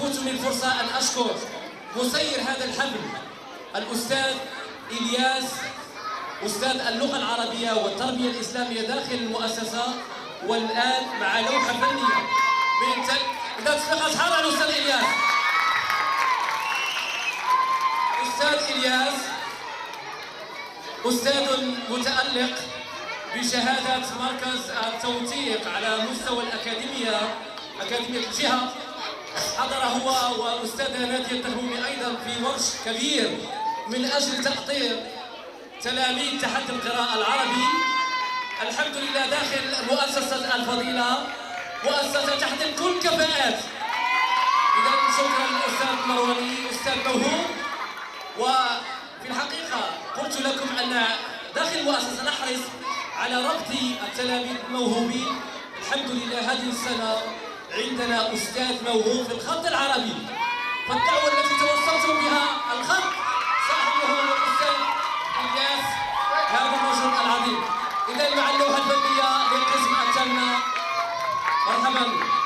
تفوتني الفرصة أن أشكر مسير هذا الحفل الأستاذ إلياس، أستاذ اللغة العربية والتربية الإسلامية داخل المؤسسة، والآن مع لوحة فنية من إذا تسبق أصحاب على الأستاذ إلياس. أستاذ إلياس أستاذ متألق بشهادة مركز التوثيق على مستوى أكاديمية الجهة. حضر هو وأستاذة نادية التهرومي أيضا في ورش كبير من أجل تأطير تلاميذ تحدي القراءة العربي. الحمد لله داخل مؤسسة الفضيلة، مؤسسة تحتل كل كفاءات. إذا شكرا للأستاذ مرواني أستاذ موهوب. وفي الحقيقة قلت لكم أن داخل المؤسسة نحرص على ربط التلاميذ الموهوبين. الحمد لله هذه السنة عندنا أستاذ موهوب في الخط العربي، فالدعوة التي توصلتم بها الخط صاحبه هو الأستاذ إلياس هذا الرجل العظيم. إذا مع اللوحة الفنية للقسم الثامنة، مرحبا.